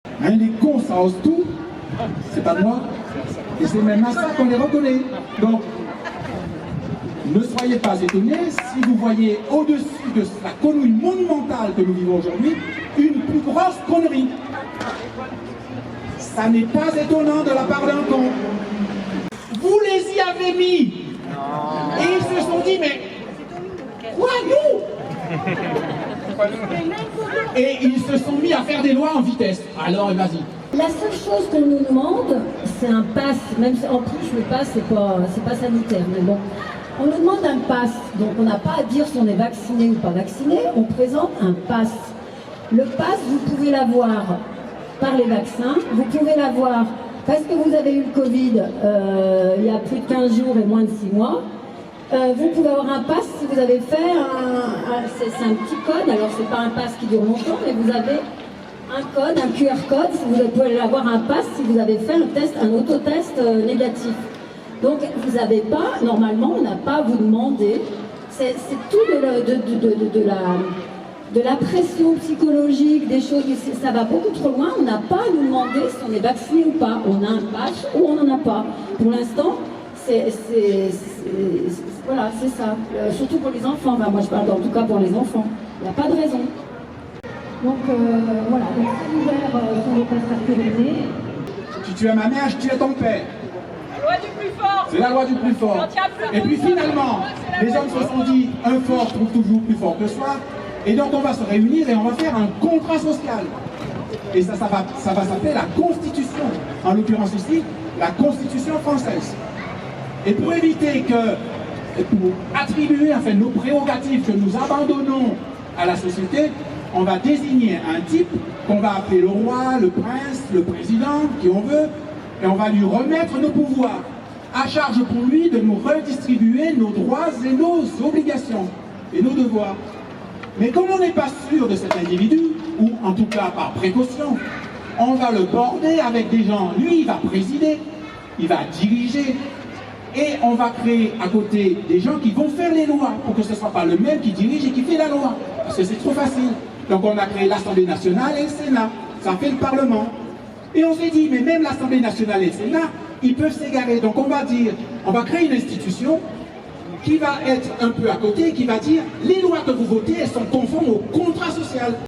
Hein, les cons, ça ose tout. C'est pas moi. Et c'est même à ça qu'on les reconnaît. Donc, ne soyez pas étonnés si vous voyez au-dessus de la connerie monumentale que nous vivons aujourd'hui, une plus grosse connerie. Ça n'est pas étonnant de la part d'un con. Vous les y avez mis. Et ils se sont dit, mais quoi, nous? Et ils se sont mis à faire des lois en vitesse. Alors, vas-y. La seule chose qu'on nous demande, c'est un pass. Même si, en plus, le pass, c'est pas sanitaire, mais bon. On nous demande un pass, donc on n'a pas à dire si on est vacciné ou pas vacciné, on présente un pass. Le pass, vous pouvez l'avoir par les vaccins, vous pouvez l'avoir parce que vous avez eu le Covid il y a plus de 15 jours et moins de 6 mois. Vous pouvez avoir un pass si vous avez fait c'est un petit code, alors c'est pas un pass qui dure longtemps, mais vous avez un code, un QR code, vous pouvez avoir un pass si vous avez fait un autotest négatif. Donc vous n'avez pas, normalement on n'a pas à vous demander, c'est tout de la pression psychologique, des choses, ça va beaucoup trop loin, on n'a pas à nous demander si on est vacciné ou pas, on a un patch ou on n'en a pas. Pour l'instant, voilà, c'est ça, surtout pour les enfants, enfin, moi je parle en tout cas pour les enfants, il n'y a pas de raison. Donc voilà, donc c'est ouvert sur les passes sécurisées. Si tu es ma mère, je tue ton père. La loi du plus fort. C'est la loi du plus fort. Et puis finalement, les hommes se sont dit, un fort trouve toujours plus fort que soi. Et donc on va se réunir et on va faire un contrat social. Et ça va s'appeler la Constitution. En l'occurrence ici, la Constitution française. Et pour éviter que, pour attribuer enfin nos prérogatives que nous abandonnons à la société, on va désigner un type qu'on va appeler le roi, le prince, le président, qui on veut, et on va lui remettre nos pouvoirs. À charge pour lui de nous redistribuer nos droits et nos obligations et nos devoirs. Mais comme on n'est pas sûr de cet individu, ou en tout cas par précaution, on va le border avec des gens. Lui, il va présider, il va diriger, et on va créer à côté des gens qui vont faire les lois, pour que ce ne soit pas le même qui dirige et qui fait la loi, parce que c'est trop facile. Donc on a créé l'Assemblée nationale et le Sénat, ça fait le Parlement. Et on s'est dit, mais même l'Assemblée nationale et le Sénat, ils peuvent s'égarer. Donc on va dire, on va créer une institution qui va être un peu à côté, qui va dire, les lois que vous votez, elles sont conformes au contrat social.